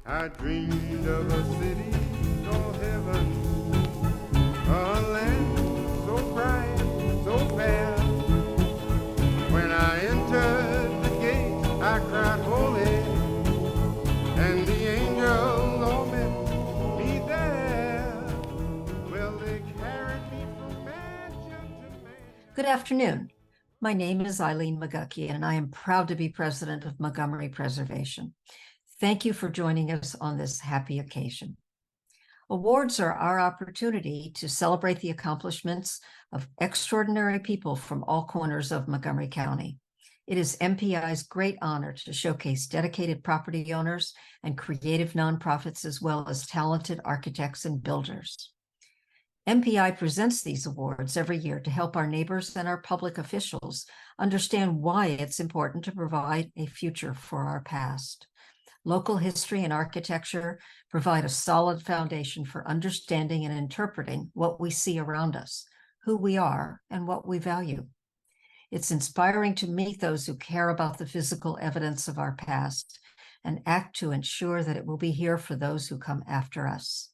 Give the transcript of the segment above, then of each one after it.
I dreamed of a city called heaven, a land so bright, so fair. When I entered the gate, I cried holy, and the angels all met me there. Well, they carried me from mansion to mansion. Good afternoon. My name is Eileen McGuckie, and I am proud to be president of Montgomery Preservation. Thank you for joining us on this happy occasion. Awards are our opportunity to celebrate the accomplishments of extraordinary people from all corners of Montgomery County. It is MPI's great honor to showcase dedicated property owners and creative nonprofits, as well as talented architects and builders. MPI presents these awards every year to help our neighbors and our public officials understand why it's important to provide a future for our past. Local history and architecture provide a solid foundation for understanding and interpreting what we see around us, who we are, and what we value. It's inspiring to meet those who care about the physical evidence of our past and act to ensure that it will be here for those who come after us.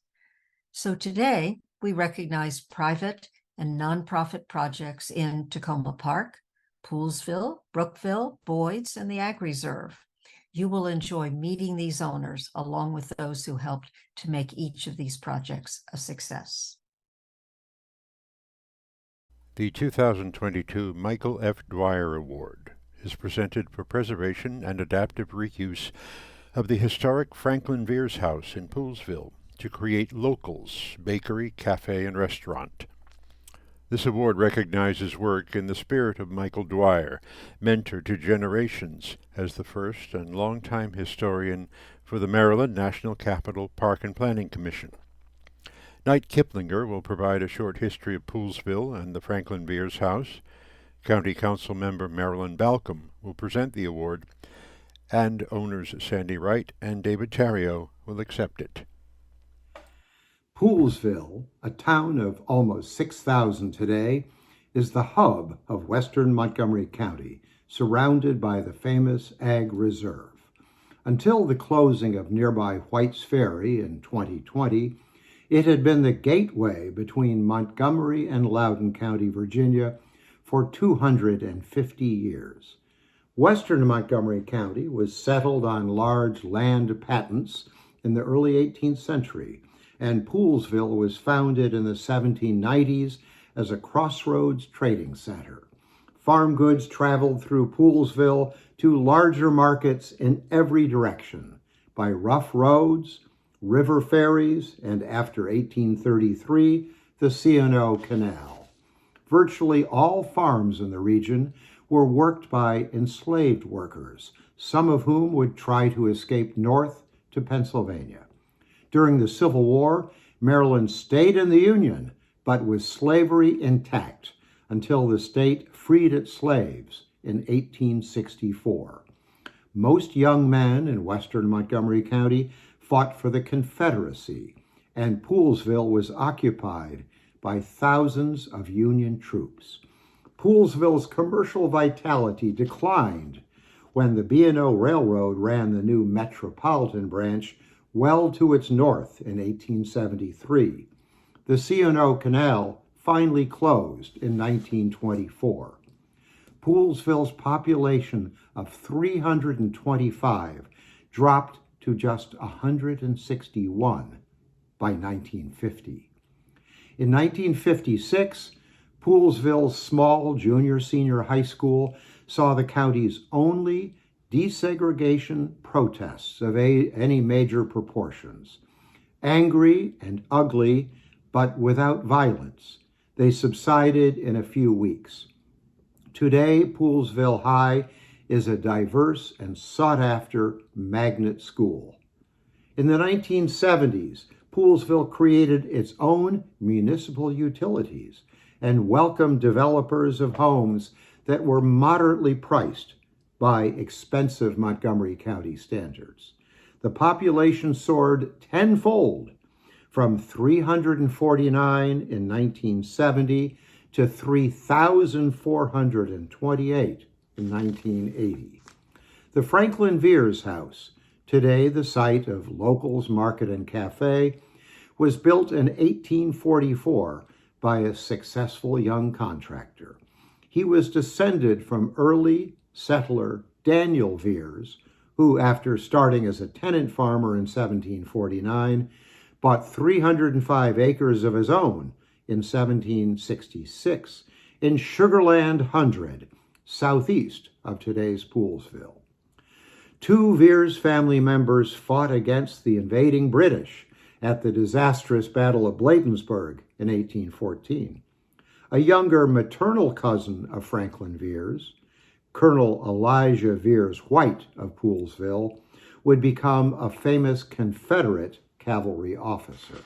So today, we recognize private and nonprofit projects in Tacoma Park, Poolesville, Brookville, Boyd's, and the Ag Reserve. You will enjoy meeting these owners along with those who helped to make each of these projects a success. The 2022 Michael F. Dwyer Award is presented for preservation and adaptive reuse of the historic Franklin Veers House in Poolesville to create locals, bakery, cafe, and restaurant. This award recognizes work in the spirit of Michael Dwyer, mentor to generations as the first and longtime historian for the Maryland National Capital Park and Planning Commission. Knight Kiplinger will provide a short history of Poolesville and the Franklin Veers House. County Council member Marilyn Balcom will present the award, and owners Sandy Wright and David Tarrio will accept it. Poolesville, a town of almost 6,000 today, is the hub of western Montgomery County, surrounded by the famous Ag Reserve. Until the closing of nearby White's Ferry in 2020, it had been the gateway between Montgomery and Loudoun County, Virginia, for 250 years. Western Montgomery County was settled on large land patents in the early 18th century, and Poolesville was founded in the 1790s as a crossroads trading center. Farm goods traveled through Poolesville to larger markets in every direction by rough roads, river ferries, and after 1833, the C&O Canal. Virtually all farms in the region were worked by enslaved workers, some of whom would try to escape north to Pennsylvania. During the Civil War, Maryland stayed in the Union, but with slavery intact until the state freed its slaves in 1864. Most young men in western Montgomery County fought for the Confederacy, and Poolesville was occupied by thousands of Union troops. Poolesville's commercial vitality declined when the B&O Railroad ran the new Metropolitan branch well to its north in 1873. The C&O Canal finally closed in 1924. Poolesville's population of 325 dropped to just 161 by 1950. In 1956, Poolesville's small junior-senior high school saw the county's only desegregation protests of any major proportions. Angry and ugly, but without violence, they subsided in a few weeks. Today, Poolesville High is a diverse and sought-after magnet school. In the 1970s, Poolesville created its own municipal utilities and welcomed developers of homes that were moderately priced by expensive Montgomery County standards. The population soared tenfold from 349 in 1970 to 3,428 in 1980. The Franklin Veers House, today the site of Locals Market and Cafe, was built in 1844 by a successful young contractor. He was descended from early settler Daniel Veers, who, after starting as a tenant farmer in 1749, bought 305 acres of his own in 1766 in Sugarland 100, southeast of today's Poolesville. Two Veers family members fought against the invading British at the disastrous Battle of Bladensburg in 1814. A younger maternal cousin of Franklin Veers, Colonel Elijah Veers White of Poolesville, would become a famous Confederate cavalry officer.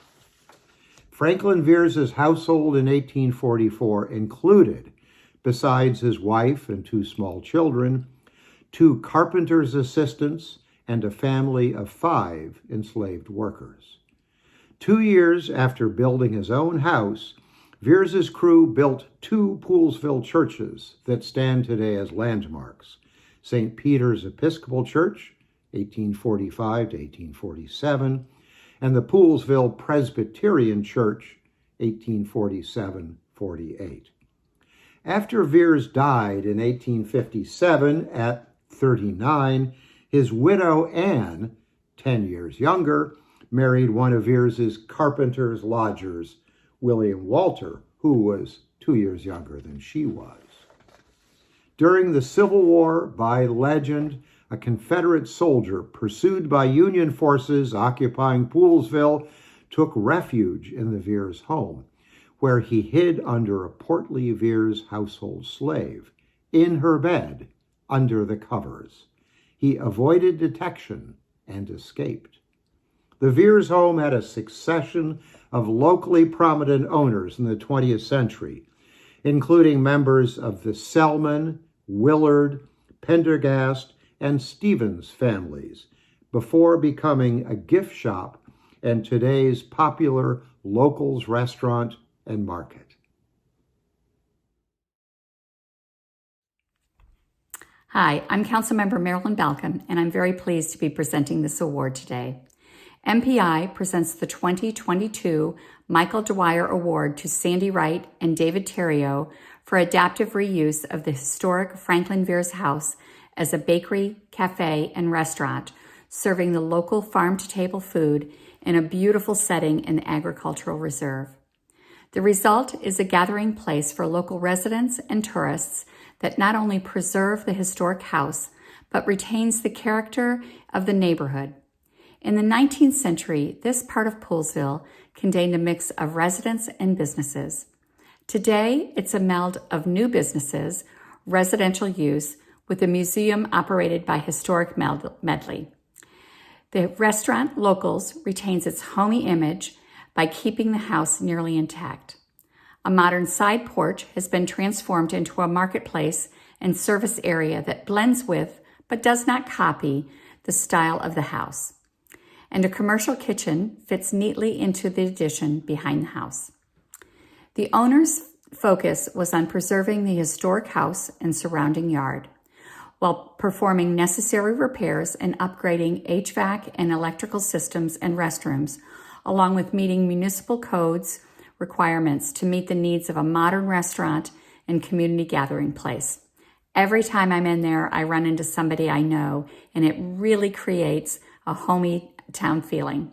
Franklin Veers's household in 1844 included, besides his wife and two small children, two carpenter's assistants and a family of 5 enslaved workers. 2 years after building his own house, Veers's crew built 2 Poolesville churches that stand today as landmarks: St. Peter's Episcopal Church, 1845 to 1847, and the Poolesville Presbyterian Church, 1847-48. After Veers died in 1857 at 39, his widow Anne, 10 years younger, married one of Veers's carpenter's lodgers, William Walter, who was 2 years younger than she was. During the Civil War, by legend, a Confederate soldier pursued by Union forces occupying Poolesville took refuge in the Veers home, where he hid under a portly Veers household slave, in her bed, under the covers. He avoided detection and escaped. The Veers home had a succession of locally prominent owners in the 20th century, including members of the Selman, Willard, Pendergast, and Stevens families, before becoming a gift shop and today's popular Locals restaurant and market. Hi, I'm Councilmember Marilyn Balcom, and I'm very pleased to be presenting this award today. MPI presents the 2022 Michael Dwyer Award to Sandy Wright and David Terrio for adaptive reuse of the historic Franklin Veers house as a bakery, cafe, and restaurant, serving the local farm-to-table food in a beautiful setting in the agricultural reserve. The result is a gathering place for local residents and tourists that not only preserve the historic house, but retains the character of the neighborhood. In the 19th century, this part of Poolesville contained a mix of residents and businesses. Today, it's a meld of new businesses, residential use, with a museum operated by Historic Medley. The restaurant Locals retains its homey image by keeping the house nearly intact. A modern side porch has been transformed into a marketplace and service area that blends with, but does not copy, the style of the house. And a commercial kitchen fits neatly into the addition behind the house. The owner's focus was on preserving the historic house and surrounding yard, while performing necessary repairs and upgrading HVAC and electrical systems and restrooms, along with meeting municipal codes requirements to meet the needs of a modern restaurant and community gathering place. Every time I'm in there, I run into somebody I know, and it really creates a homey town feeling.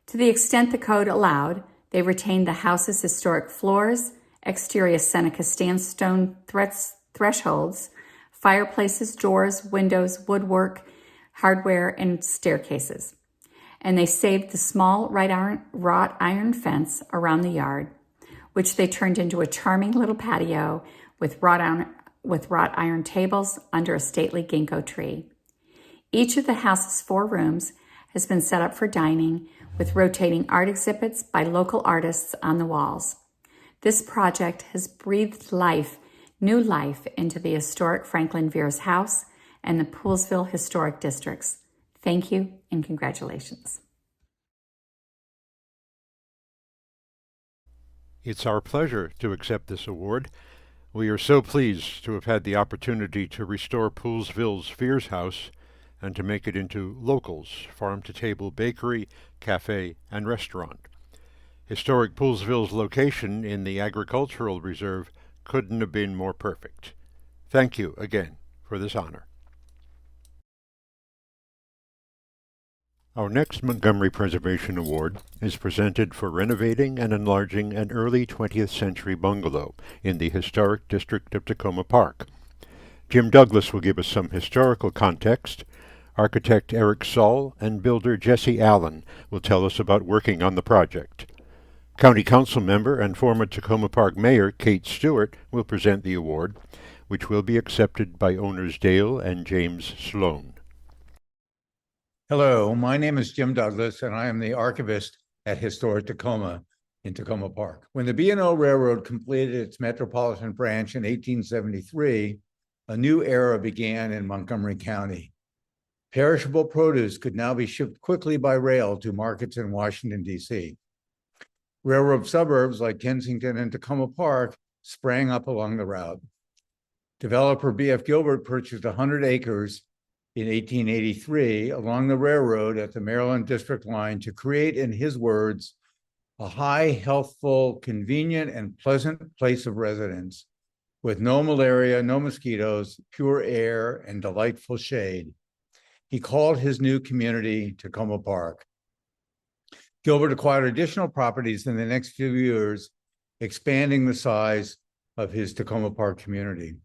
To the extent the code allowed, they retained the house's historic floors, exterior Seneca sandstone thresholds, fireplaces, doors, windows, woodwork, hardware, and staircases. And they saved the small wrought iron fence around the yard, which they turned into a charming little patio with wrought iron tables under a stately ginkgo tree. Each of the house's 4 rooms has been set up for dining, with rotating art exhibits by local artists on the walls. This project has breathed new life into the historic Franklin Veers house and the Poolesville Historic Districts. Thank you and congratulations. It's our pleasure to accept this award. We are so pleased to have had the opportunity to restore Poolesville's Veers House and to make it into Locals, farm-to-table bakery, cafe, and restaurant. Historic Poolesville's location in the agricultural reserve couldn't have been more perfect. Thank you again for this honor. Our next Montgomery Preservation Award is presented for renovating and enlarging an early 20th century bungalow in the historic district of Tacoma Park. Jim Douglas will give us some historical context. Architect Eric Saul and builder Jesse Allen will tell us about working on the project. County Council member and former Tacoma Park Mayor Kate Stewart will present the award, which will be accepted by owners Dale and James Sloan. Hello, my name is Jim Douglas, and I am the archivist at Historic Tacoma in Tacoma Park. When the B&O Railroad completed its metropolitan branch in 1873, a new era began in Montgomery County. Perishable produce could now be shipped quickly by rail to markets in Washington, D.C. Railroad suburbs like Kensington and Tacoma Park sprang up along the route. Developer B.F. Gilbert purchased 100 acres in 1883 along the railroad at the Maryland District Line to create, in his words, a high, healthful, convenient, and pleasant place of residence with no malaria, no mosquitoes, pure air, and delightful shade. He called his new community Tacoma Park. Gilbert acquired additional properties in the next few years, expanding the size of his Tacoma Park community.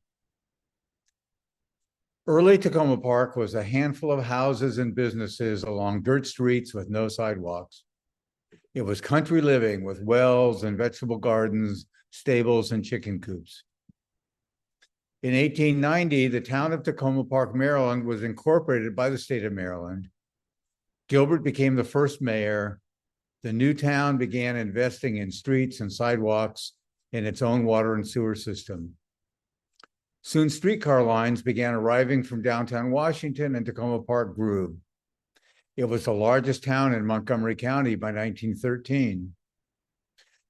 Early Tacoma Park was a handful of houses and businesses along dirt streets with no sidewalks. It was country living with wells and vegetable gardens, stables, and chicken coops. In 1890, the town of Tacoma Park, Maryland was incorporated by the state of Maryland. Gilbert became the first mayor. The new town began investing in streets and sidewalks in its own water and sewer system. Soon streetcar lines began arriving from downtown Washington, and Tacoma Park grew. It was the largest town in Montgomery County by 1913.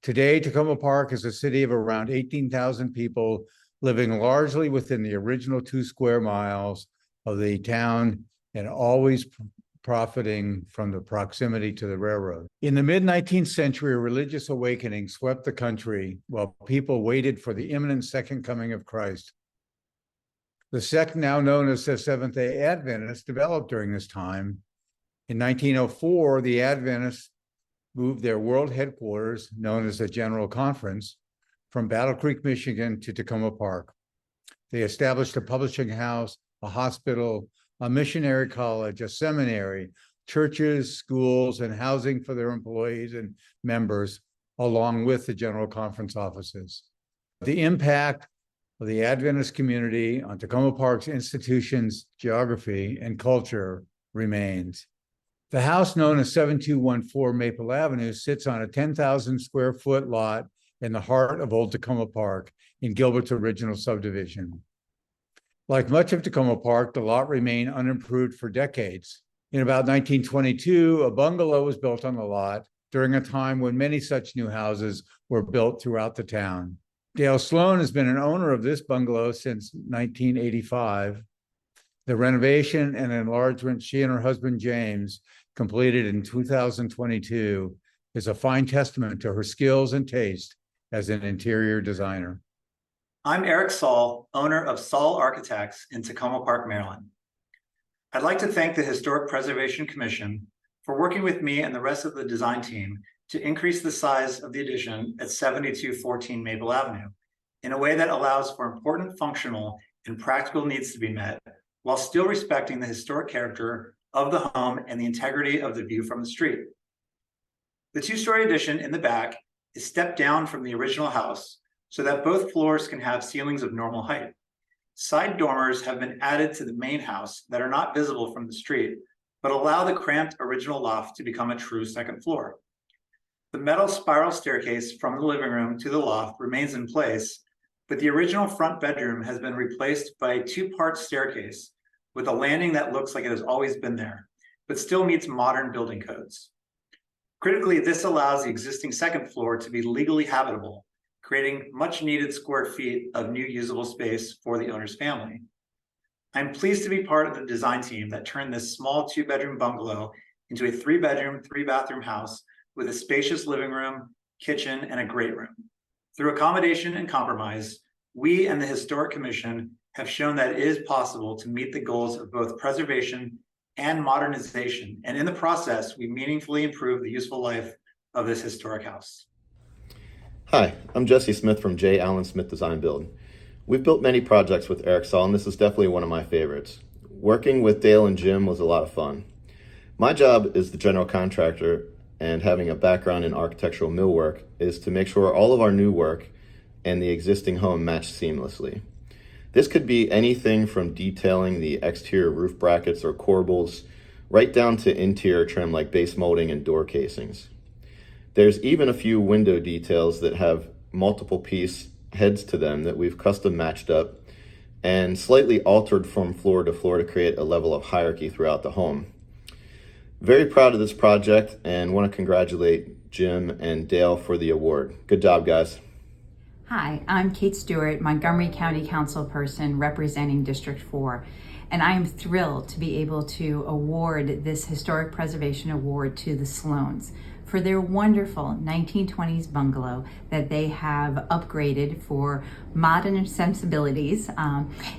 Today, Tacoma Park is a city of around 18,000 people living largely within the original 2 square miles of the town and always profiting from the proximity to the railroad. In the mid-19th century, a religious awakening swept the country while people waited for the imminent second coming of Christ. The sect now known as the Seventh-day Adventists developed during this time. In 1904, the Adventists moved their world headquarters, known as the General Conference, from Battle Creek, Michigan to Tacoma Park. They established a publishing house, a hospital, a missionary college, a seminary, churches, schools, and housing for their employees and members, along with the General Conference offices. The impact of the Adventist community on Tacoma Park's institutions, geography, and culture remains. The house known as 7214 Maple Avenue sits on a 10,000 square foot lot in the heart of Old Tacoma Park in Gilbert's original subdivision. Like much of Tacoma Park, the lot remained unimproved for decades. In about 1922, a bungalow was built on the lot during a time when many such new houses were built throughout the town. Dale Sloan has been an owner of this bungalow since 1985. The renovation and enlargement she and her husband James completed in 2022 is a fine testament to her skills and taste as an interior designer. I'm Eric Saul, owner of Saul Architects in Tacoma Park, Maryland. I'd like to thank the Historic Preservation Commission for working with me and the rest of the design team to increase the size of the addition at 7214 Maple Avenue in a way that allows for important functional and practical needs to be met while still respecting the historic character of the home and the integrity of the view from the street. The 2-story addition in the back is stepped down from the original house so that both floors can have ceilings of normal height. Side dormers have been added to the main house that are not visible from the street, but allow the cramped original loft to become a true second floor. The metal spiral staircase from the living room to the loft remains in place, but the original front bedroom has been replaced by a 2-part staircase with a landing that looks like it has always been there, but still meets modern building codes. Critically, this allows the existing second floor to be legally habitable, creating much needed square feet of new usable space for the owner's family. I'm pleased to be part of the design team that turned this small 2-bedroom bungalow into a 3-bedroom, 3-bathroom house with a spacious living room, kitchen, and a great room. Through accommodation and compromise, we and the Historic Commission have shown that it is possible to meet the goals of both preservation and modernization, and in the process, we meaningfully improve the useful life of this historic house. Hi, I'm Jesse Smith from J. Allen Smith Design Build. We've built many projects with Eric Saul, and this is definitely one of my favorites. Working with Dale and Jim was a lot of fun. My job as the general contractor and having a background in architectural millwork is to make sure all of our new work and the existing home match seamlessly. This could be anything from detailing the exterior roof brackets or corbels, right down to interior trim like base molding and door casings. There's even a few window details that have multiple piece heads to them that we've custom matched up and slightly altered from floor to floor to create a level of hierarchy throughout the home. Very proud of this project and want to congratulate Jim and Dale for the award. Good job, guys. Hi, I'm Kate Stewart, Montgomery County Councilperson representing District 4, and I am thrilled to be able to award this Historic Preservation Award to the Sloans for their wonderful 1920s bungalow that they have upgraded for modern sensibilities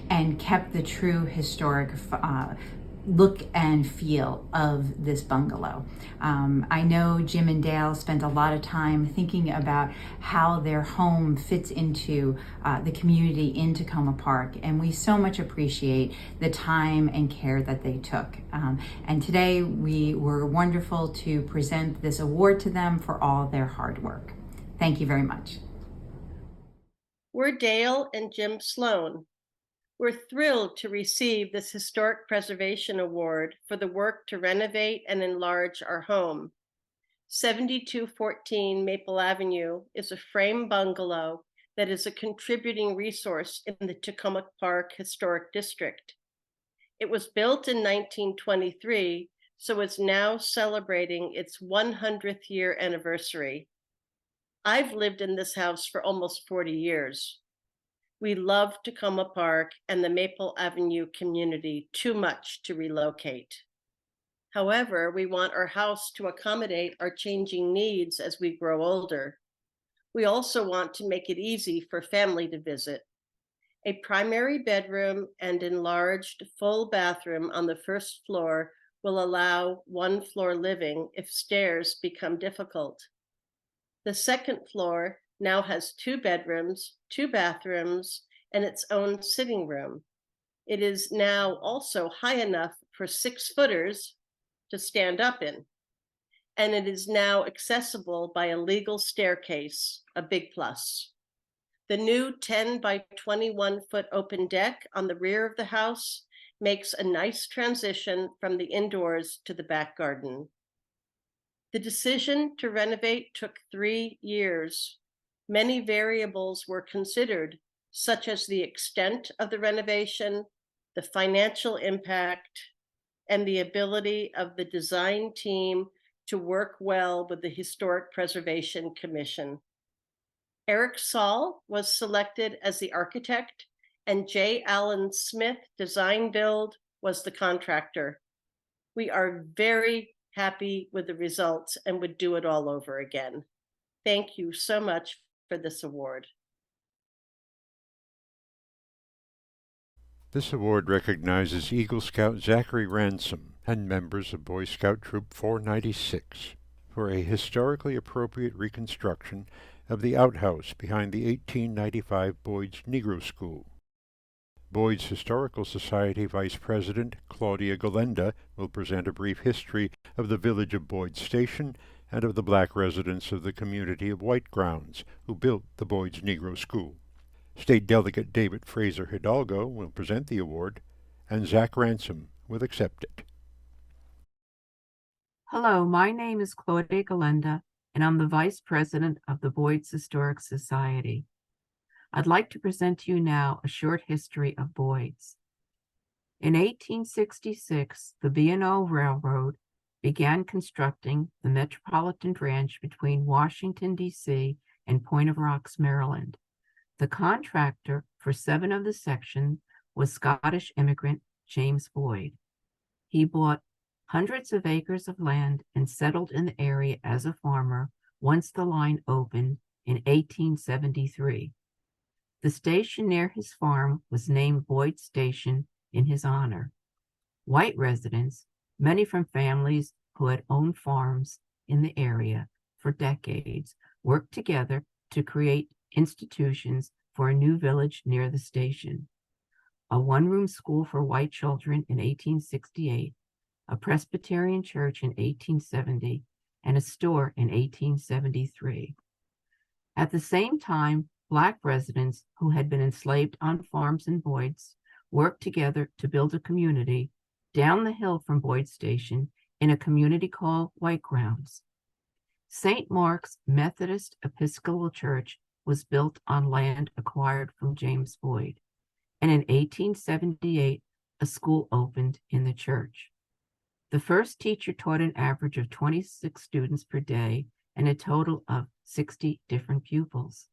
and kept the true historic look and feel of this bungalow. I know Jim and Dale spent a lot of time thinking about how their home fits into the community in Tacoma Park, and we so much appreciate the time and care that they took. And today we were wonderful to present this award to them for all their hard work. Thank you very much. We're Dale and Jim Sloan. We're thrilled to receive this Historic Preservation Award for the work to renovate and enlarge our home. 7214 Maple Avenue is a frame bungalow that is a contributing resource in the Tacoma Park Historic District. It was built in 1923, so it's now celebrating its 100th year anniversary. I've lived in this house for almost 40 years. We love Tacoma Park and the Maple Avenue community too much to relocate. However, we want our house to accommodate our changing needs as we grow older. We also want to make it easy for family to visit. A primary bedroom and enlarged full bathroom on the first floor will allow one-floor living if stairs become difficult. The second floor now has 2 bedrooms, 2 bathrooms, and its own sitting room. It is now also high enough for 6-footers to stand up in, and it is now accessible by a legal staircase, a big plus. The new 10 by 21 foot open deck on the rear of the house makes a nice transition from the indoors to the back garden. The decision to renovate took 3 years. Many variables were considered, such as the extent of the renovation, the financial impact, and the ability of the design team to work well with the Historic Preservation Commission. Eric Saul was selected as the architect, and J. Allen Smith Design Build was the contractor. We are very happy with the results and would do it all over again. Thank you so much for this award. This award recognizes Eagle Scout Zachary Ransom and members of Boy Scout Troop 496 for a historically appropriate reconstruction of the outhouse behind the 1895 Boyd's Negro School. Boyd's Historical Society Vice President Claudia Galenda will present a brief history of the village of Boyd's Station and of the black residents of the community of White Grounds who built the Boyd's Negro School. State Delegate David Fraser Hidalgo will present the award, and Zach Ransom will accept it. Hello, my name is Claudia Galenda, and I'm the Vice President of the Boyd's Historic Society. I'd like to present to you now a short history of Boyd's. In 1866, the B&O Railroad began constructing the Metropolitan Branch between Washington, D.C. and Point of Rocks, Maryland. The contractor for 7 of the sections was Scottish immigrant James Boyd. He bought hundreds of acres of land and settled in the area as a farmer once the line opened in 1873. The station near his farm was named Boyd Station in his honor. White residents, many from families who had owned farms in the area for decades, worked together to create institutions for a new village near the station. A one-room school for white children in 1868, a Presbyterian church in 1870, and a store in 1873. At the same time, Black residents who had been enslaved on farms in Boyd's worked together to build a community down the hill from Boyd Station in a community called White Grounds. St. Mark's Methodist Episcopal Church was built on land acquired from James Boyd, and in 1878, a school opened in the church. The first teacher taught an average of 26 students per day and a total of 60 different pupils.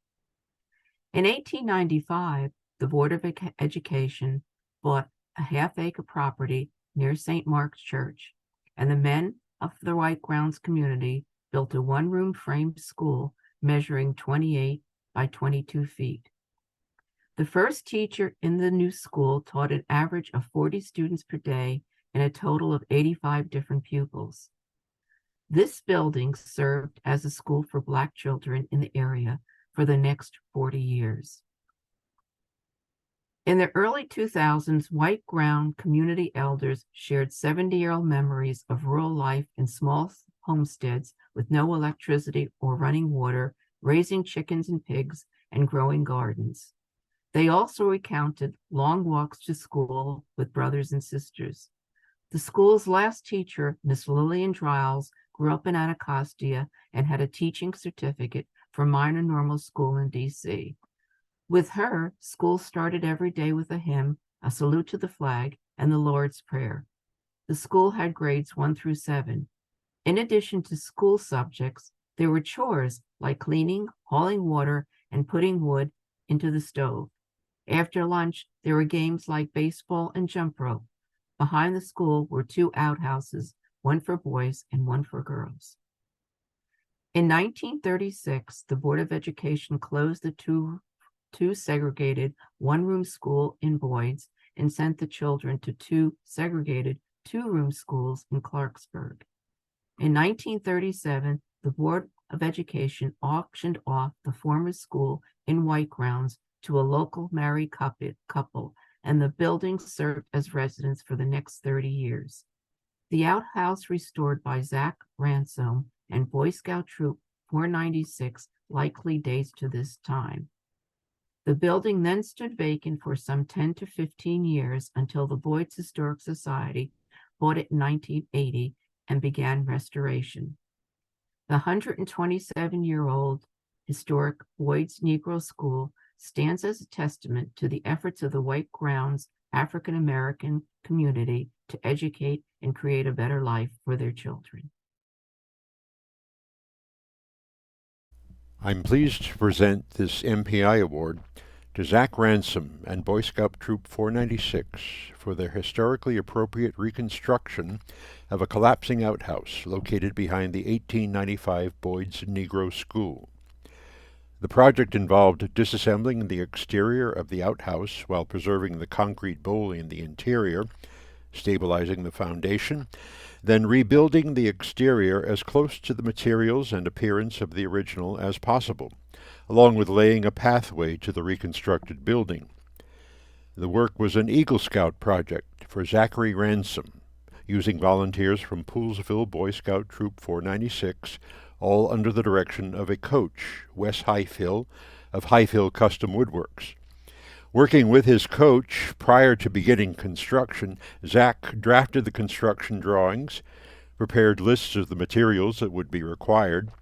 In 1895, the Board of Education bought a half-acre property near St. Mark's Church, and the men of the White Grounds community built a one-room frame school measuring 28 by 22 feet. The first teacher in the new school taught an average of 40 students per day and a total of 85 different pupils. This building served as a school for Black children in the area for the next 40 years. In the early 2000s, White Ground community elders shared 70-year-old memories of rural life in small homesteads with no electricity or running water, raising chickens and pigs, and growing gardens. They also recounted long walks to school with brothers and sisters. The school's last teacher, Miss Lillian Driles, grew up in Anacostia and had a teaching certificate from Minor Normal School in D.C. With her, school started every day with a hymn, a salute to the flag, and the Lord's Prayer. The school had grades 1 through 7. In addition to school subjects, there were chores like cleaning, hauling water, and putting wood into the stove. After lunch, there were games like baseball and jump rope. Behind the school were 2 outhouses, one for boys and one for girls. In 1936, the Board of Education closed the two segregated one-room school in Boyd's and sent the children to 2 segregated 2-room schools in Clarksburg. In 1937, the Board of Education auctioned off the former school in White Grounds to a local married couple, and the building served as residence for the next 30 years. The outhouse restored by Zach Ransom and Boy Scout Troop 496 likely dates to this time. The building then stood vacant for some 10 to 15 years until the Boyd's Historic Society bought it in 1980 and began restoration. The 127-year-old historic Boyd's Negro School stands as a testament to the efforts of the White Grounds African American community to educate and create a better life for their children. I'm pleased to present this MPI award to Zach Ransom and Boy Scout Troop 496 for their historically appropriate reconstruction of a collapsing outhouse located behind the 1895 Boyd's Negro School. The project involved disassembling the exterior of the outhouse while preserving the concrete bowl in the interior, stabilizing the foundation, then rebuilding the exterior as close to the materials and appearance of the original as possible, along with laying a pathway to the reconstructed building. The work was an Eagle Scout project for Zachary Ransom, using volunteers from Poolesville Boy Scout Troop 496, all under the direction of a coach, Wes Highfill, of Highfill Custom Woodworks. Working with his coach prior to beginning construction, Zach drafted the construction drawings, prepared lists of the materials that would be required,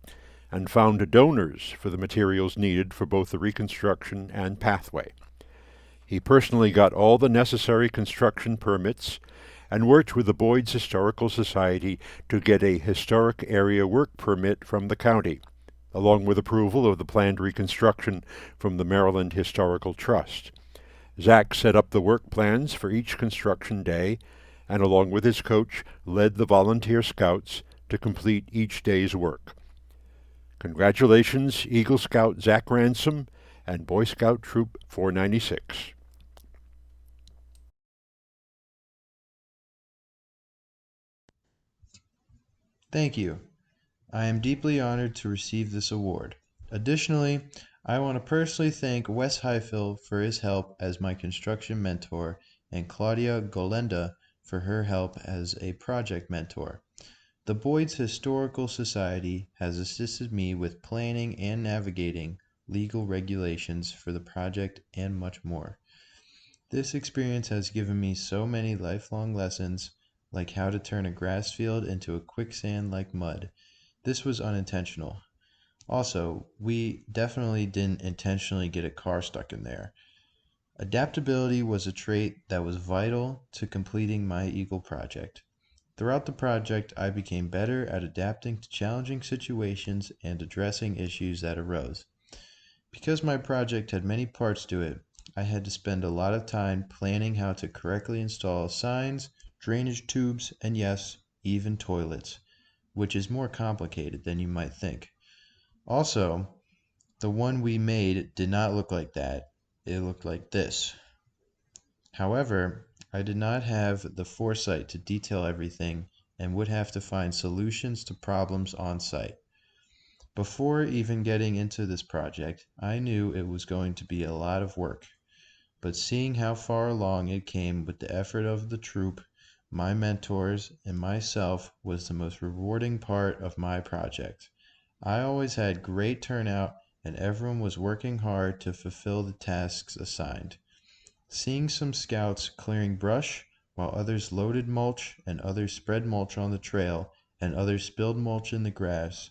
and found donors for the materials needed for both the reconstruction and pathway. He personally got all the necessary construction permits and worked with the Boyd's Historical Society to get a historic area work permit from the county, along with approval of the planned reconstruction from the Maryland Historical Trust. Zach set up the work plans for each construction day and, along with his coach, led the volunteer scouts to complete each day's work. Congratulations, Eagle Scout Zach Ransom and Boy Scout Troop 496. Thank you. I am deeply honored to receive this award. Additionally, I want to personally thank Wes Highfill for his help as my construction mentor and Claudia Golenda for her help as a project mentor. The Boyd's Historical Society has assisted me with planning and navigating legal regulations for the project and much more. This experience has given me so many lifelong lessons, like how to turn a grass field into a quicksand like mud. This was unintentional. Also, we definitely didn't intentionally get a car stuck in there. Adaptability was a trait that was vital to completing my Eagle project. Throughout the project, I became better at adapting to challenging situations and addressing issues that arose. Because my project had many parts to it, I had to spend a lot of time planning how to correctly install signs, drainage tubes, and yes, even toilets, which is more complicated than you might think. Also, the one we made did not look like that. It looked like this. However, I did not have the foresight to detail everything and would have to find solutions to problems on site. Before even getting into this project, I knew it was going to be a lot of work, but seeing how far along it came with the effort of the troop, my mentors, and myself was the most rewarding part of my project. I always had great turnout and everyone was working hard to fulfill the tasks assigned. Seeing some scouts clearing brush while others loaded mulch and others spread mulch on the trail and others spilled mulch in the grass,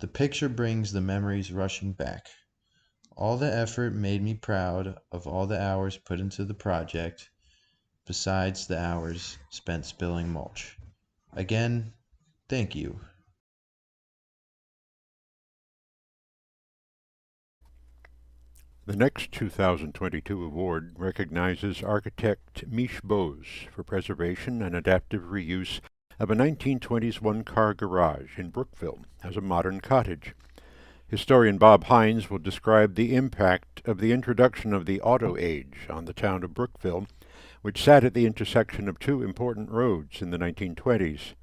the picture brings the memories rushing back. All the effort made me proud of all the hours put into the project, besides the hours spent spilling mulch. Again, thank you. The next 2022 award recognizes architect Mish Bose for preservation and adaptive reuse of a 1920s one-car garage in Brookville as a modern cottage. Historian Bob Hines will describe the impact of the introduction of the auto age on the town of Brookville, which sat at the intersection of two important roads in the 1920s.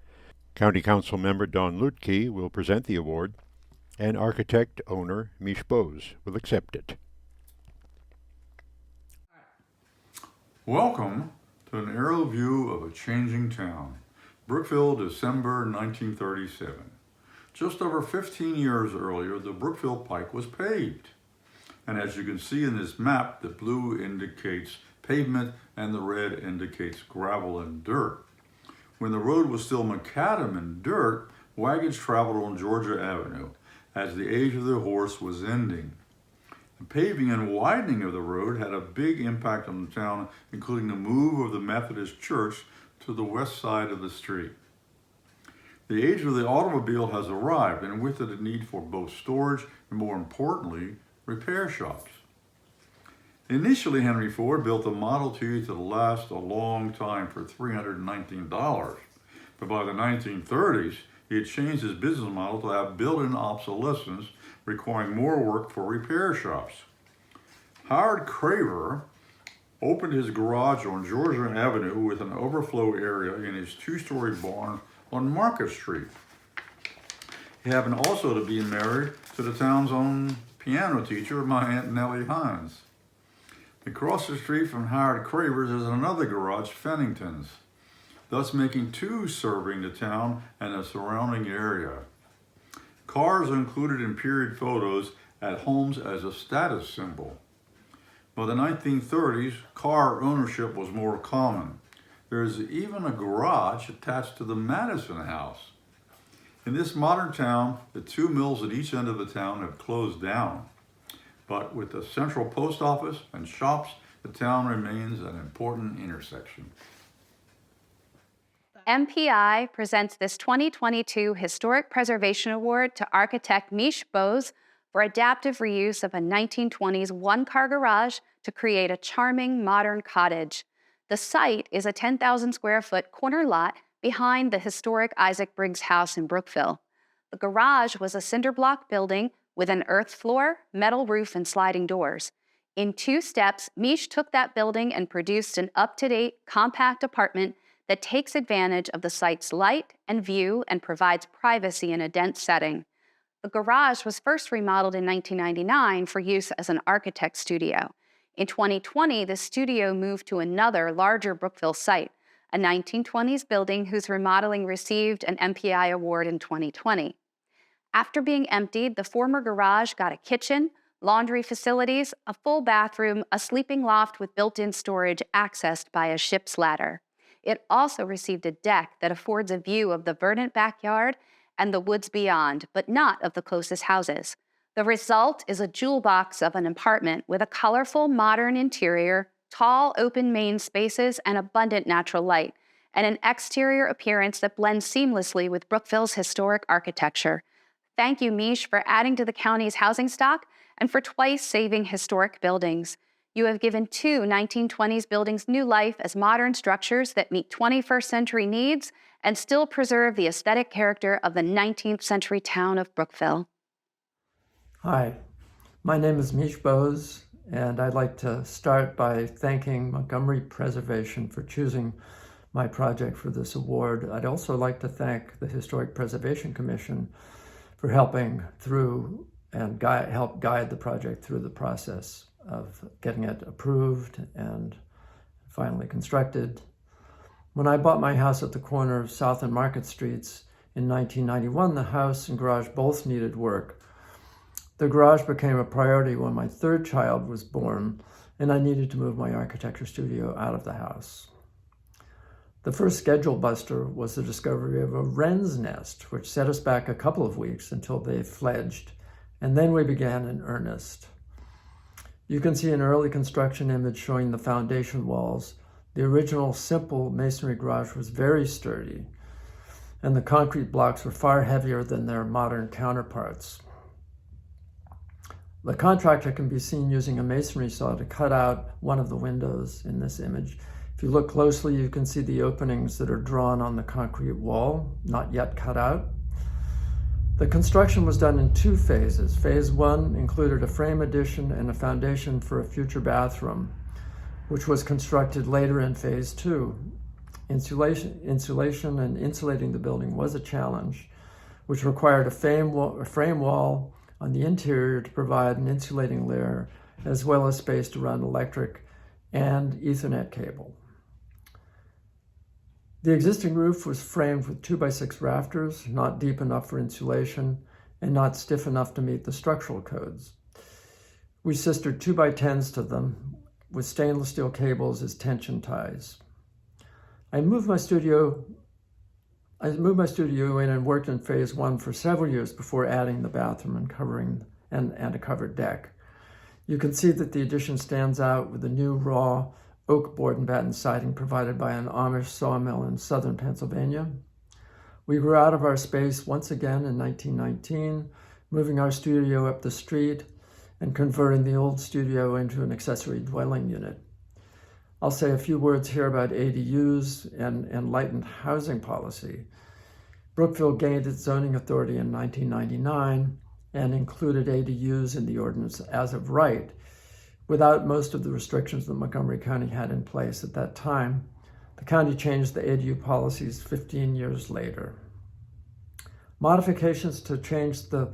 County Council member Don Lutke will present the award, and architect owner Mish Bose will accept it. Welcome to an aerial view of a changing town. Brookville, December 1937. Just over 15 years earlier, the Brookville Pike was paved. And as you can see in this map, the blue indicates pavement and the red indicates gravel and dirt. When the road was still macadam and dirt, wagons traveled on Georgia Avenue as the age of the horse was ending. The paving and widening of the road had a big impact on the town, including the move of the Methodist Church to the west side of the street. The age of the automobile has arrived, and with it a need for both storage and, more importantly, repair shops. Initially, Henry Ford built the Model T to last a long time for $319, but by the 1930s, he had changed his business model to have built-in obsolescence, requiring more work for repair shops. Howard Craver opened his garage on Georgia Avenue with an overflow area in his two-story barn on Market Street. He happened also to be married to the town's own piano teacher, my Aunt Nellie Hines. Across the street from Howard Craver's is another garage, Fennington's, thus making two serving the town and the surrounding area. Cars are included in period photos at homes as a status symbol. By the 1930s, car ownership was more common. There is even a garage attached to the Madison House. In this modern town, the two mills at each end of the town have closed down. But with the central post office and shops, the town remains an important intersection. MPI presents this 2022 Historic Preservation Award to architect Mish Bose for adaptive reuse of a 1920s one-car garage to create a charming modern cottage. The site is a 10,000 square foot corner lot behind the historic Isaac Briggs house in Brookville. The garage was a cinder block building with an earth floor, metal roof, and sliding doors. In 2 steps, Mish took that building and produced an up-to-date, compact apartment that takes advantage of the site's light and view and provides privacy in a dense setting. The garage was first remodeled in 1999 for use as an architect studio. In 2020, the studio moved to another, larger Brookville site, a 1920s building whose remodeling received an MPI award in 2020. After being emptied, the former garage got a kitchen, laundry facilities, a full bathroom, a sleeping loft with built-in storage accessed by a ship's ladder. It also received a deck that affords a view of the verdant backyard and the woods beyond, but not of the closest houses. The result is a jewel box of an apartment with a colorful, modern interior, tall, open main spaces, and abundant natural light, and an exterior appearance that blends seamlessly with Brookville's historic architecture. Thank you, Mish, for adding to the county's housing stock and for twice saving historic buildings. You have given 2 1920s buildings new life as modern structures that meet 21st century needs and still preserve the aesthetic character of the 19th century town of Brookville. Hi, my name is Mish Bose, and I'd like to start by thanking Montgomery Preservation for choosing my project for this award. I'd also like to thank the Historic Preservation Commission for helping through and help guide the project through the process of getting it approved and finally constructed. When I bought my house at the corner of South and Market Streets in 1991, the house and garage both needed work. The garage became a priority when my 3rd child was born, and I needed to move my architecture studio out of the house. The first schedule buster was the discovery of a wren's nest, which set us back a couple of weeks until they fledged, and then we began in earnest. You can see an early construction image showing the foundation walls. The original simple masonry garage was very sturdy, and the concrete blocks were far heavier than their modern counterparts. The contractor can be seen using a masonry saw to cut out one of the windows in this image. If you look closely, you can see the openings that are drawn on the concrete wall, not yet cut out. The construction was done in 2 phases. Phase 1 included a frame addition and a foundation for a future bathroom, which was constructed later in Phase 2. Insulation and insulating the building was a challenge, which required a frame wall on the interior to provide an insulating layer, as well as space to run electric and Ethernet cable. The existing roof was framed with 2x6 rafters, not deep enough for insulation and not stiff enough to meet the structural codes. We sistered 2x10s to them with stainless steel cables as tension ties. I moved my studio in and worked in Phase 1 for several years before adding the bathroom and a covered deck. You can see that the addition stands out with the new raw oak board and batten siding provided by an Amish sawmill in southern Pennsylvania. We grew out of our space once again in 1919, moving our studio up the street and converting the old studio into an accessory dwelling unit. I'll say a few words here about ADUs and enlightened housing policy. Brookville gained its zoning authority in 1999 and included ADUs in the ordinance as of right, without most of the restrictions that Montgomery County had in place at that time. The county changed the ADU policies 15 years later. Modifications to change the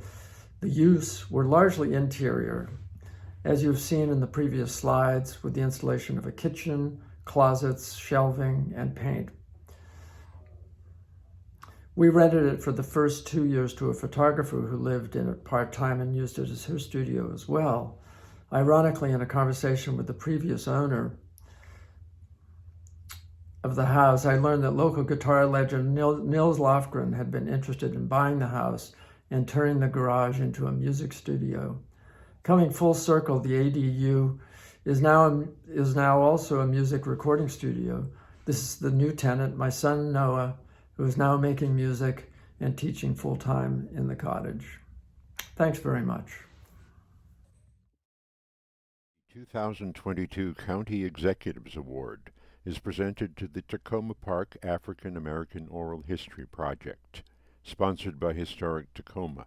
use were largely interior, as you've seen in the previous slides, with the installation of a kitchen, closets, shelving, and paint. We rented it for the first 2 years to a photographer who lived in it part-time and used it as her studio as well. Ironically, in a conversation with the previous owner of the house, I learned that local guitar legend Nils Lofgren had been interested in buying the house and turning the garage into a music studio. Coming full circle, the ADU is now also a music recording studio. This is the new tenant, my son Noah, who is now making music and teaching full-time in the cottage. Thanks very much. 2022 County Executives Award is presented to the Tacoma Park African American Oral History Project, sponsored by Historic Tacoma.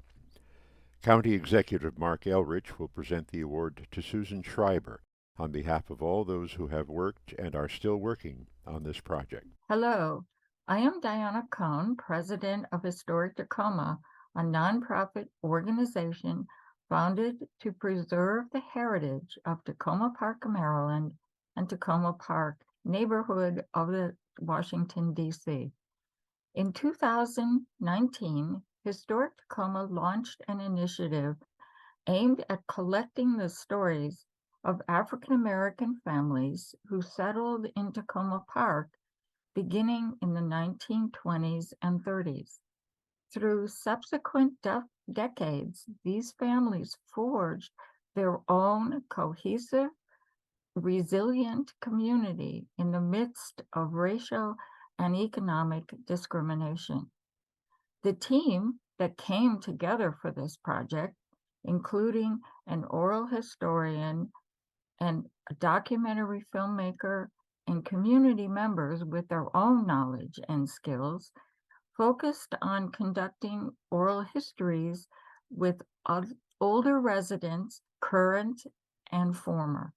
County Executive Mark Elrich will present the award to Susan Schreiber on behalf of all those who have worked and are still working on this project. Hello, I am Diana Cohn, President of Historic Tacoma, a nonprofit organization founded to preserve the heritage of Tacoma Park, Maryland, and Tacoma Park neighborhood of the Washington, D.C. In 2019, Historic Tacoma launched an initiative aimed at collecting the stories of African American families who settled in Tacoma Park beginning in the 1920s and 30s. Through subsequent decades, these families forged their own cohesive, resilient community in the midst of racial and economic discrimination. The team that came together for this project, including an oral historian and a documentary filmmaker and community members with their own knowledge and skills, focused on conducting oral histories with older residents, current and former,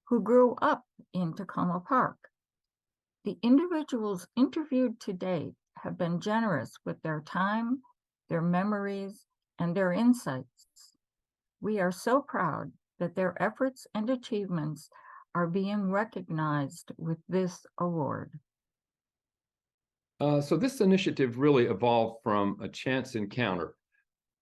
who grew up in Tacoma Park. The individuals interviewed to date have been generous with their time, their memories, and their insights. We are so proud that their efforts and achievements are being recognized with this award. So this initiative really evolved from a chance encounter.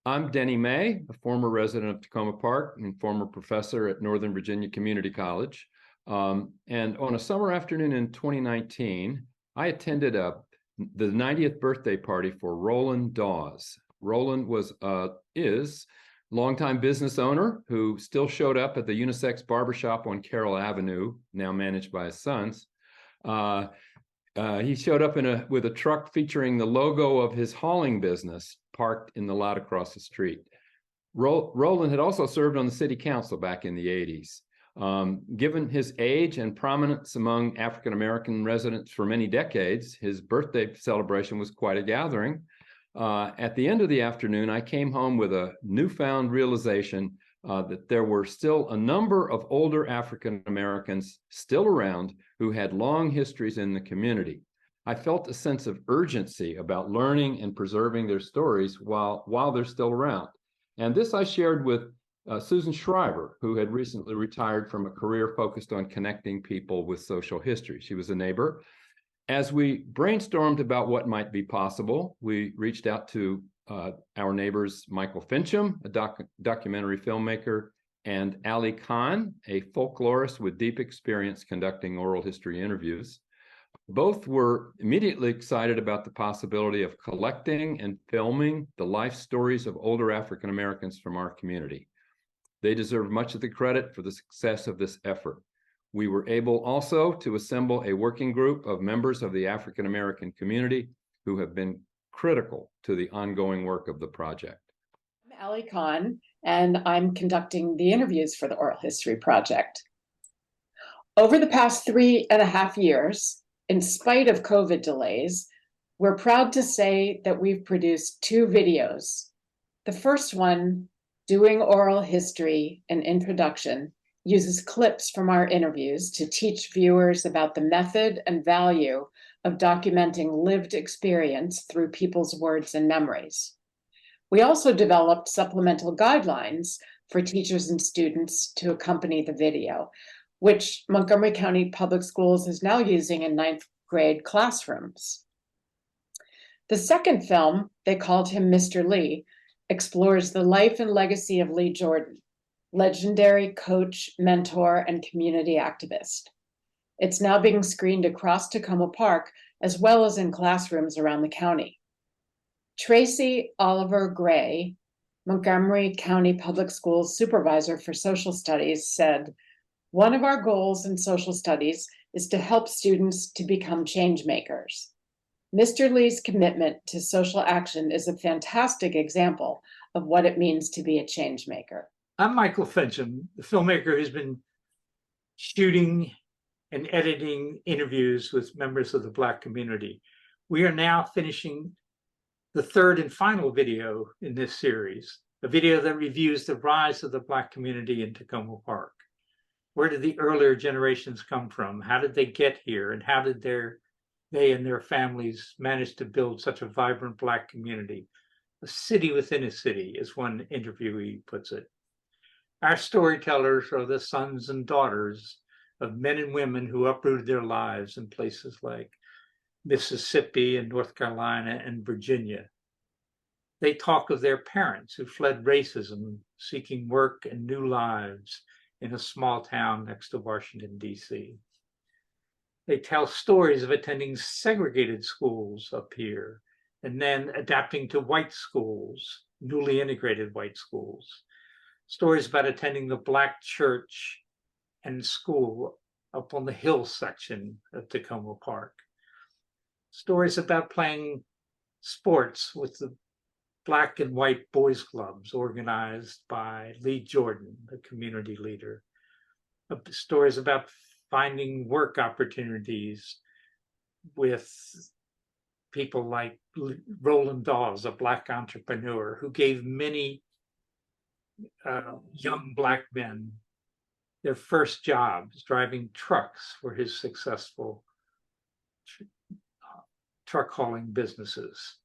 I'm Denny May, a former resident of Tacoma Park and former professor at Northern Virginia Community College. And on a summer afternoon in 2019, I attended the 90th birthday party for Roland Dawes. Roland is longtime business owner who still showed up at the unisex barbershop on Carroll Avenue, now managed by his sons. He showed up with a truck featuring the logo of his hauling business parked in the lot across the street. Roland had also served on the city council back in the 80s. Given his age and prominence among African American residents for many decades, his birthday celebration was quite a gathering. At the end of the afternoon, I came home with a newfound realization that there were still a number of older African Americans still around who had long histories in the community. I felt a sense of urgency about learning and preserving their stories while they're still around. And this I shared with Susan Schreiber, who had recently retired from a career focused on connecting people with social history. She was a neighbor. As we brainstormed about what might be possible, we reached out to our neighbors, Michael Fincham, a documentary filmmaker, and Ali Khan, a folklorist with deep experience conducting oral history interviews. Both were immediately excited about the possibility of collecting and filming the life stories of older African Americans from our community. They deserve much of the credit for the success of this effort. We were able also to assemble a working group of members of the African American community who have been critical to the ongoing work of the project. I'm Ali Khan, and I'm conducting the interviews for the Oral History Project. Over the past 3.5 years, in spite of COVID delays, we're proud to say that we've produced 2 videos. The first one, Doing Oral History, an Introduction, uses clips from our interviews to teach viewers about the method and value of documenting lived experience through people's words and memories. We also developed supplemental guidelines for teachers and students to accompany the video, which Montgomery County Public Schools is now using in 9th grade classrooms. The second film, They Called Him Mr. Lee, explores the life and legacy of Lee Jordan, legendary coach, mentor, and community activist. It's now being screened across Tacoma Park, as well as in classrooms around the county. Tracy Oliver Gray, Montgomery County Public Schools Supervisor for Social Studies, said, "One of our goals in social studies is to help students to become change makers. Mr. Lee's commitment to social action is a fantastic example of what it means to be a change maker." I'm Michael Fincham, the filmmaker who's been shooting and editing interviews with members of the Black community. We are now finishing the third and final video in this series, a video that reviews the rise of the Black community in Tacoma Park. Where did the earlier generations come from? How did they get here? And how did they and their families manage to build such a vibrant Black community? A city within a city, as one interviewee puts it. Our storytellers are the sons and daughters of men and women who uprooted their lives in places like Mississippi and North Carolina and Virginia. They talk of their parents who fled racism, seeking work and new lives in a small town next to Washington, D.C. They tell stories of attending segregated schools up here and then adapting to white schools, newly integrated white schools. Stories about attending the Black church and school up on the hill section of Tacoma Park. Stories about playing sports with the Black and white boys clubs organized by Lee Jordan, the community leader. Stories about finding work opportunities with people like Roland Dawes, a Black entrepreneur who gave many young Black men their first jobs driving trucks for his successful truck hauling businesses.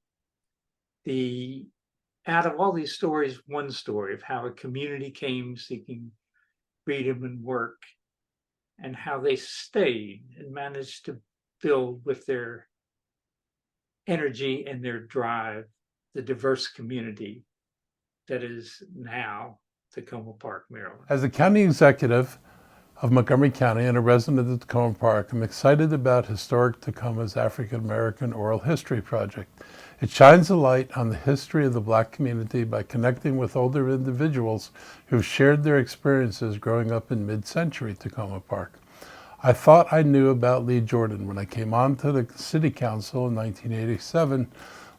Out of all these stories, one story of how a community came seeking freedom and work, and how they stayed and managed to build with their energy and their drive the diverse community that is now Tacoma Park, Maryland. As the county executive of Montgomery County and a resident of Tacoma Park, I'm excited about Historic Tacoma's African American Oral History Project. It shines a light on the history of the Black community by connecting with older individuals who've shared their experiences growing up in mid-century Tacoma Park. I thought I knew about Lee Jordan when I came on to the City Council in 1987.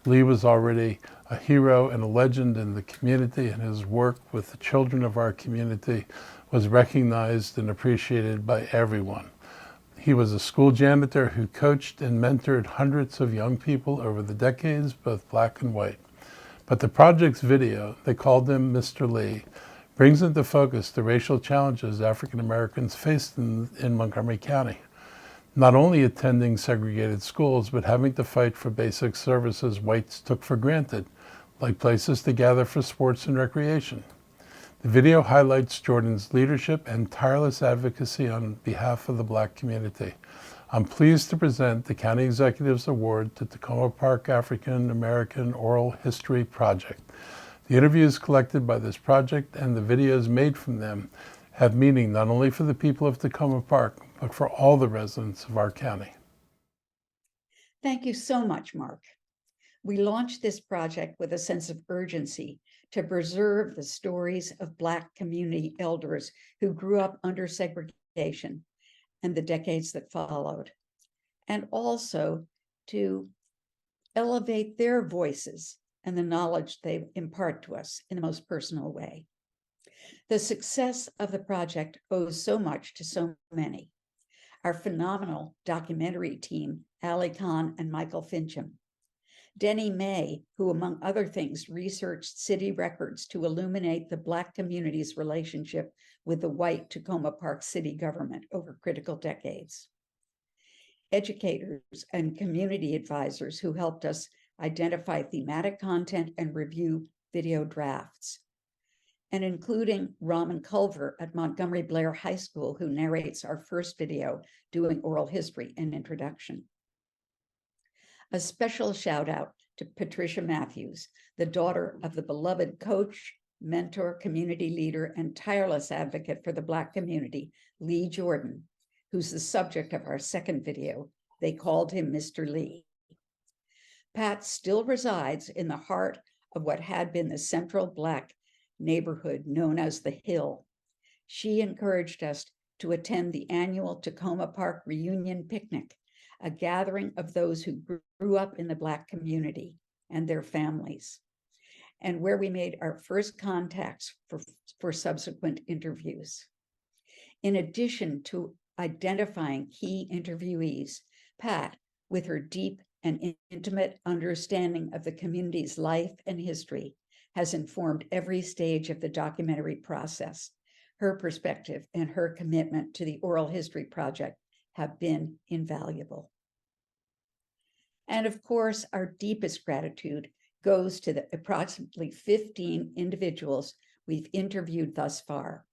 Lee was already a hero and a legend in the community, and his work with the children of our community was recognized and appreciated by everyone. He was a school janitor who coached and mentored hundreds of young people over the decades, both Black and white. But the project's video, they called him Mr. Lee, brings into focus the racial challenges African Americans faced in Montgomery County. Not only attending segregated schools, but having to fight for basic services whites took for granted, like places to gather for sports and recreation. The video highlights Jordan's leadership and tireless advocacy on behalf of the Black community. I'm pleased to present the County Executive's Award to Tacoma Park African American Oral History Project. The interviews collected by this project and the videos made from them have meaning not only for the people of Tacoma Park, but for all the residents of our county. Thank you so much, Mark. We launched this project with a sense of urgency to preserve the stories of Black community elders who grew up under segregation and the decades that followed, and also to elevate their voices and the knowledge they impart to us in the most personal way. The success of the project owes so much to so many. Our phenomenal documentary team, Ali Khan and Michael Fincham, Denny May, who among other things researched city records to illuminate the Black community's relationship with the white Tacoma Park city government over critical decades. Educators and community advisors who helped us identify thematic content and review video drafts. And including Raman Culver at Montgomery Blair High School, who narrates our first video doing oral history and introduction. A special shout out to Patricia Matthews, the daughter of the beloved coach, mentor, community leader, and tireless advocate for the Black community, Lee Jordan, who's the subject of our second video. They called him Mr. Lee. Pat still resides in the heart of what had been the central Black neighborhood known as the Hill. She encouraged us to attend the annual Tacoma Park Reunion Picnic, a gathering of those who grew up in the Black community and their families, and where we made our first contacts for subsequent interviews. In addition to identifying key interviewees, Pat, with her deep and intimate understanding of the community's life and history, has informed every stage of the documentary process. Her perspective and her commitment to the Oral History Project have been invaluable. And of course, our deepest gratitude goes to the approximately 15 individuals we've interviewed thus far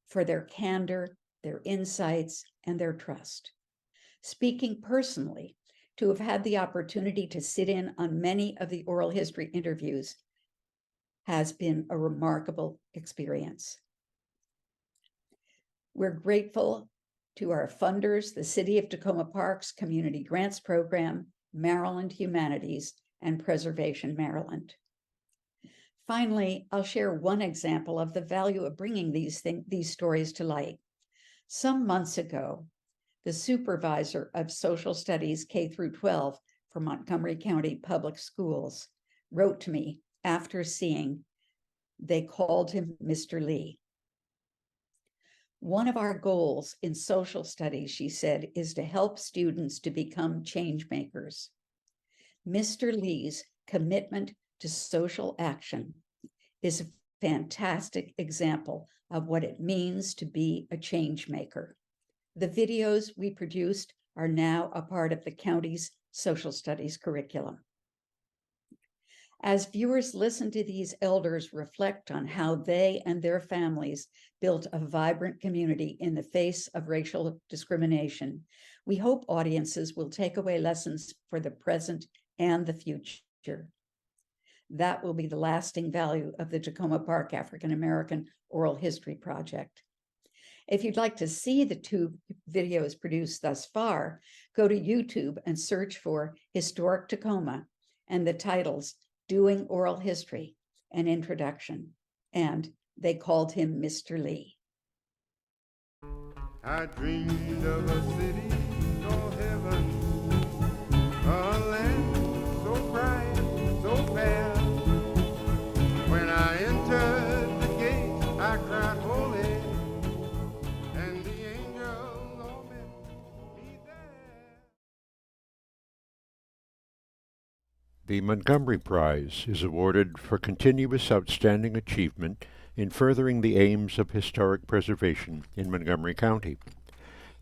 for their candor, their insights, and their trust. Speaking personally, to have had the opportunity to sit in on many of the oral history interviews has been a remarkable experience. We're grateful to our funders, the City of Tacoma Parks Community Grants Program, Maryland Humanities, and Preservation Maryland. Finally, I'll share one example of the value of bringing these stories to light. Some months ago, the supervisor of social studies K-12 for Montgomery County Public Schools wrote to me after seeing They Called Him Mr. Lee. One of our goals in social studies, she said, is to help students to become change makers. Mr. Lee's commitment to social action is a fantastic example of what it means to be a change maker. The videos we produced are now a part of the county's social studies curriculum. As viewers listen to these elders reflect on how they and their families built a vibrant community in the face of racial discrimination, we hope audiences will take away lessons for the present and the future. That will be the lasting value of the Tacoma Park African American Oral History Project. If you'd like to see the 2 videos produced thus far, go to YouTube and search for Historic Tacoma and the titles Doing Oral History, An Introduction, and They Called Him Mr. Lee. I dreamed of a city called heaven, a land so bright, so fair. When I entered the gate, I cried holy, and the angels all met me there. The Montgomery Prize is awarded for continuous outstanding achievement in furthering the aims of historic preservation in Montgomery County.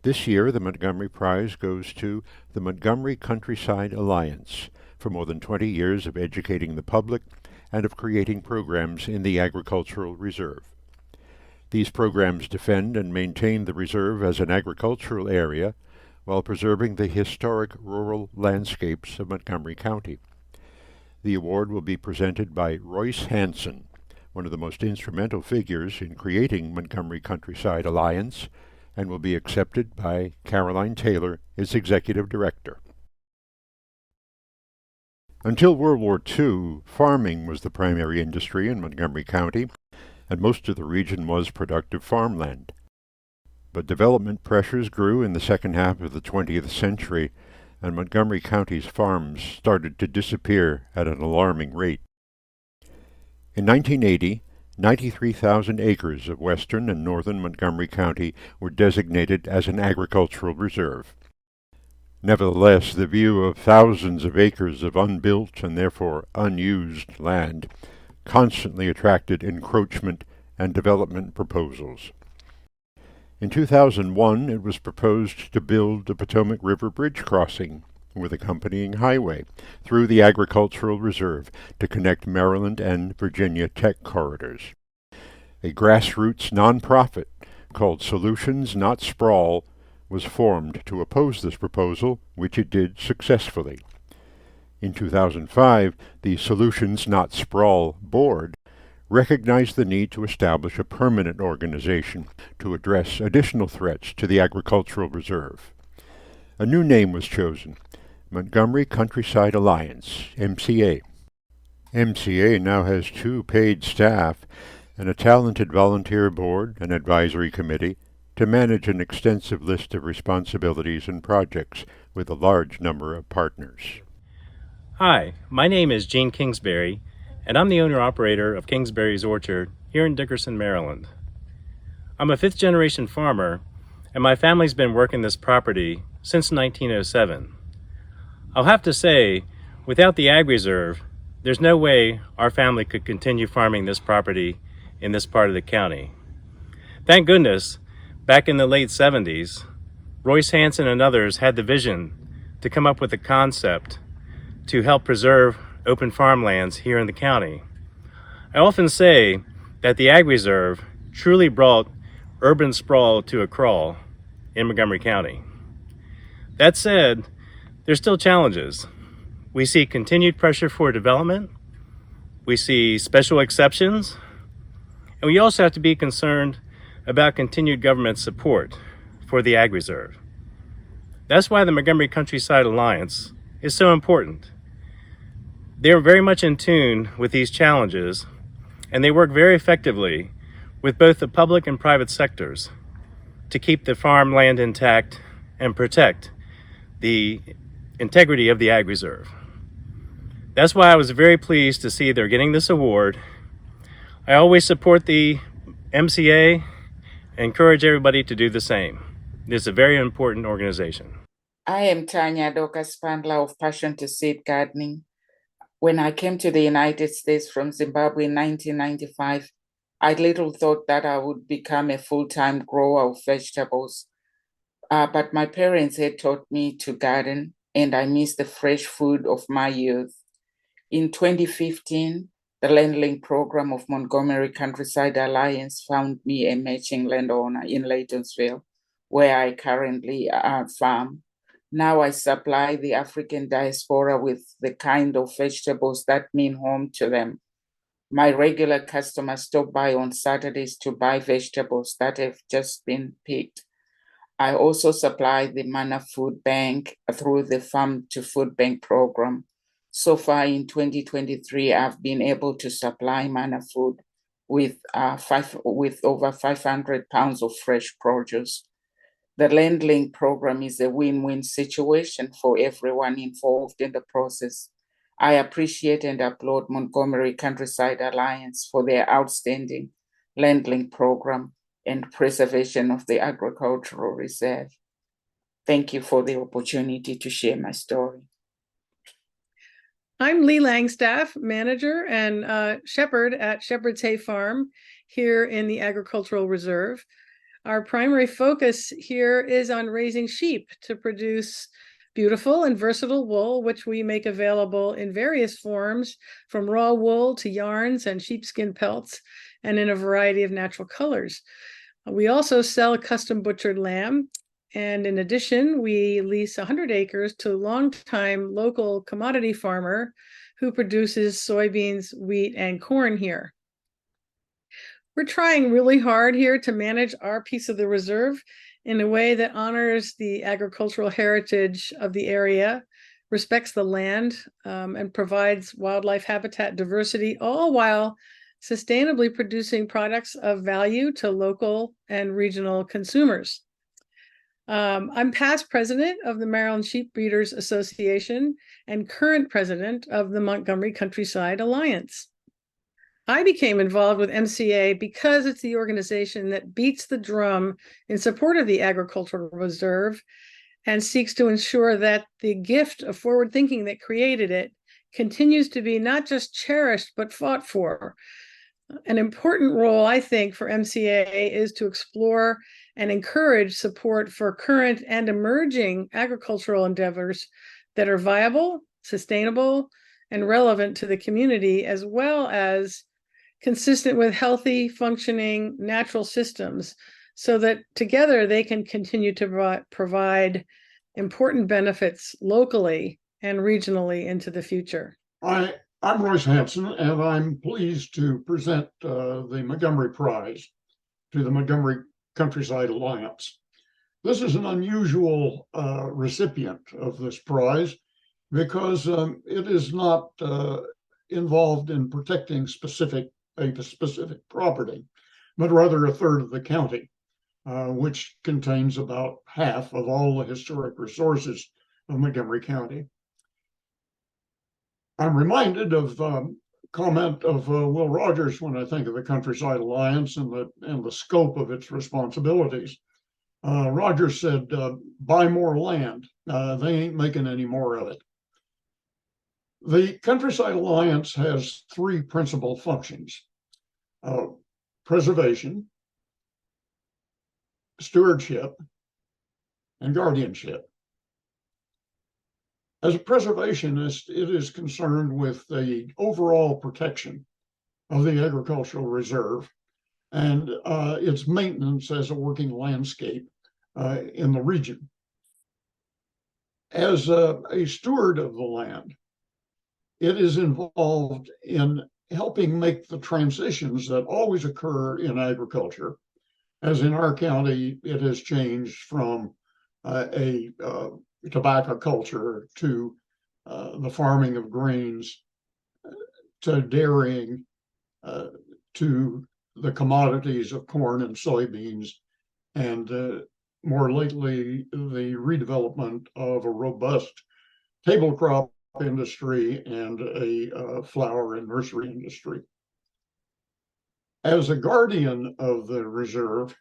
This year, the Montgomery Prize goes to the Montgomery Countryside Alliance for more than 20 years of educating the public and of creating programs in the agricultural reserve. These programs defend and maintain the reserve as an agricultural area while preserving the historic rural landscapes of Montgomery County. The award will be presented by Royce Hanson, one of the most instrumental figures in creating Montgomery Countryside Alliance, and will be accepted by Caroline Taylor, its executive director. Until World War II, farming was the primary industry in Montgomery County, and most of the region was productive farmland. But development pressures grew in the second half of the 20th century, and Montgomery County's farms started to disappear at an alarming rate. In 1980, 93,000 acres of western and northern Montgomery County were designated as an agricultural reserve. Nevertheless, the view of thousands of acres of unbuilt and therefore unused land constantly attracted encroachment and development proposals. In 2001, it was proposed to build a Potomac River bridge crossing with accompanying highway through the agricultural reserve to connect Maryland and Virginia tech corridors. A grassroots nonprofit called Solutions Not Sprawl was formed to oppose this proposal, which it did successfully. In 2005, the Solutions Not Sprawl Board recognized the need to establish a permanent organization to address additional threats to the agricultural reserve. A new name was chosen, Montgomery Countryside Alliance, MCA. MCA now has 2 paid staff and a talented volunteer board and advisory committee to manage an extensive list of responsibilities and projects with a large number of partners. Hi, my name is Gene Kingsbury, and I'm the owner-operator of Kingsbury's Orchard here in Dickerson, Maryland. I'm a fifth-generation farmer, and my family's been working this property since 1907. I'll have to say, without the Ag Reserve, there's no way our family could continue farming this property in this part of the county. Thank goodness, back in the late 70s, Royce Hansen and others had the vision to come up with a concept to help preserve open farmlands here in the county. I often say that the Ag Reserve truly brought urban sprawl to a crawl in Montgomery County. That said, there's still challenges. We see continued pressure for development, we see special exceptions, and we also have to be concerned about continued government support for the Ag Reserve. That's why the Montgomery Countryside Alliance is so important. They're very much in tune with these challenges, and they work very effectively with both the public and private sectors to keep the farmland intact and protect the integrity of the Ag Reserve. That's why I was very pleased to see they're getting this award. I always support the MCA and encourage everybody to do the same. It's a very important organization. I am Tanya Doka-Spandler of Passion to Seed Gardening. When I came to the United States from Zimbabwe in 1995, I little thought that I would become a full-time grower of vegetables. But my parents had taught me to garden, and I missed the fresh food of my youth. In 2015, the Land Link program of Montgomery Countryside Alliance found me a matching landowner in Laytonsville, where I currently farm. Now I supply the African diaspora with the kind of vegetables that mean home to them. My regular customers stop by on Saturdays to buy vegetables that have just been picked. I also supply the Mana Food Bank through the Farm to Food Bank program. So far in 2023, I've been able to supply Mana Food with over 500 pounds of fresh produce. The Land Link program is a win-win situation for everyone involved in the process. I appreciate and applaud Montgomery Countryside Alliance for their outstanding Land Link program and preservation of the agricultural reserve. Thank you for the opportunity to share my story. I'm Lee Langstaff, manager and shepherd at Shepherd's Hay Farm here in the Agricultural Reserve. Our primary focus here is on raising sheep to produce beautiful and versatile wool, which we make available in various forms, from raw wool to yarns and sheepskin pelts, and in a variety of natural colors. We also sell custom butchered lamb. And in addition, we lease 100 acres to a longtime local commodity farmer who produces soybeans, wheat, and corn here. We're trying really hard here to manage our piece of the reserve in a way that honors the agricultural heritage of the area, respects the land, and provides wildlife habitat diversity, all while sustainably producing products of value to local and regional consumers. I'm past president of the Maryland Sheep Breeders Association and current president of the Montgomery Countryside Alliance. I became involved with MCA because it's the organization that beats the drum in support of the Agricultural Reserve and seeks to ensure that the gift of forward thinking that created it continues to be not just cherished, but fought for. An important role, I think, for MCA is to explore and encourage support for current and emerging agricultural endeavors that are viable, sustainable, and relevant to the community, as well as consistent with healthy, functioning natural systems, so that together they can continue to provide important benefits locally and regionally into the future. I'm Royce Hansen, and I'm pleased to present the Montgomery Prize to the Montgomery Countryside Alliance. This is an unusual recipient of this prize because it is not involved in protecting a specific property, but rather a third of the county, which contains about half of all the historic resources of Montgomery County. I'm reminded of comment of Will Rogers when I think of the Countryside Alliance and the scope of its responsibilities. Rogers said, buy more land. They ain't making any more of it. The Countryside Alliance has three principal functions: preservation, stewardship, and guardianship. As a preservationist, it is concerned with the overall protection of the agricultural reserve and its maintenance as a working landscape in the region. As a steward of the land, it is involved in helping make the transitions that always occur in agriculture. As in our county, it has changed from a tobacco culture to the farming of grains, to dairying, to the commodities of corn and soybeans, and more lately, the redevelopment of a robust table crop industry and a flower and nursery industry. As a guardian of the reserve,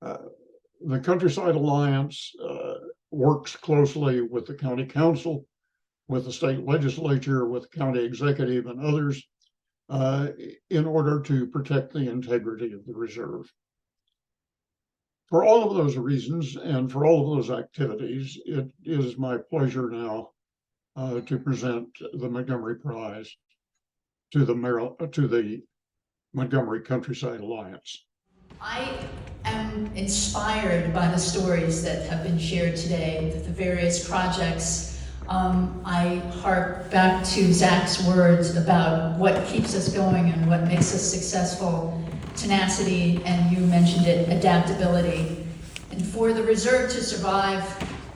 the Countryside Alliance works closely with the county council, with the state legislature, with the county executive and others in order to protect the integrity of the reserve. For all of those reasons and for all of those activities, it is my pleasure now to present the Montgomery Prize to the Montgomery Countryside Alliance. I am inspired by the stories that have been shared today, the various projects. I hark back to Zach's words about what keeps us going and what makes us successful: tenacity, and you mentioned it, adaptability. And for the reserve to survive,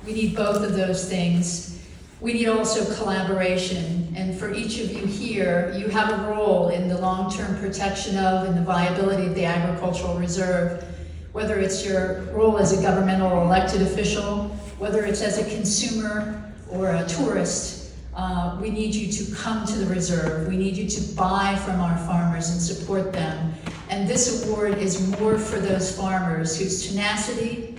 we need both of those things. We need also collaboration. And for each of you here, you have a role in the long-term protection of and the viability of the agricultural reserve, whether it's your role as a governmental or elected official, whether it's as a consumer or a tourist. We need you to come to the reserve. We need you to buy from our farmers and support them. And this award is more for those farmers whose tenacity,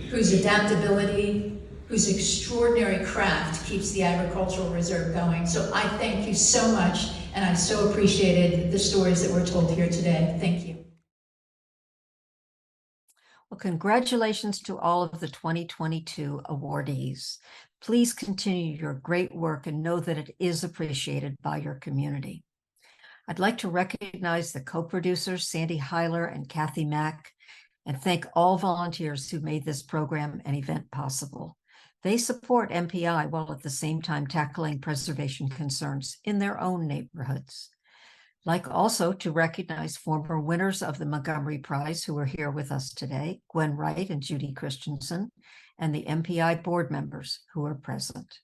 whose adaptability, whose extraordinary craft keeps the agricultural reserve going. So I thank you so much, and I so appreciated the stories that were told here today. Thank you. Well, congratulations to all of the 2022 awardees. Please continue your great work and know that it is appreciated by your community. I'd like to recognize the co-producers, Sandy Heiler and Kathy Mack, and thank all volunteers who made this program and event possible. They support MPI while at the same time tackling preservation concerns in their own neighborhoods. I'd like also to recognize former winners of the Montgomery Prize who are here with us today, Gwen Wright and Judy Christensen, and the MPI board members who are present.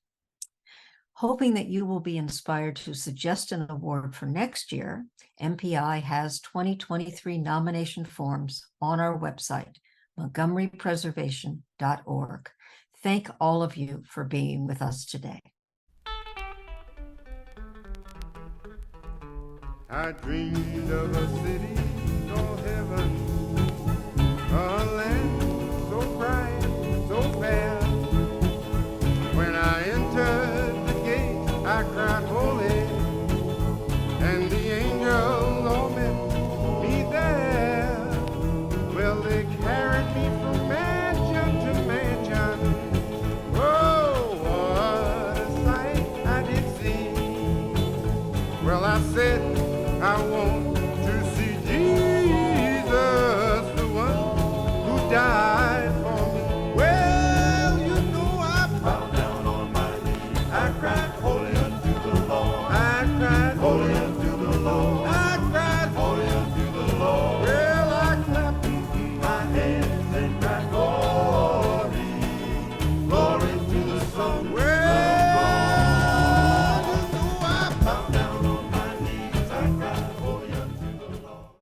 Hoping that you will be inspired to suggest an award for next year, MPI has 2023 nomination forms on our website, montgomerypreservation.org. Thank all of you for being with us today. I dreamed of a city called heaven, a land so bright, so fair. When I entered the gate, I cried holy, and the angels all met me there. Well, they carried me from mansion to mansion. Oh, what a sight I did see. Well, I said, I won't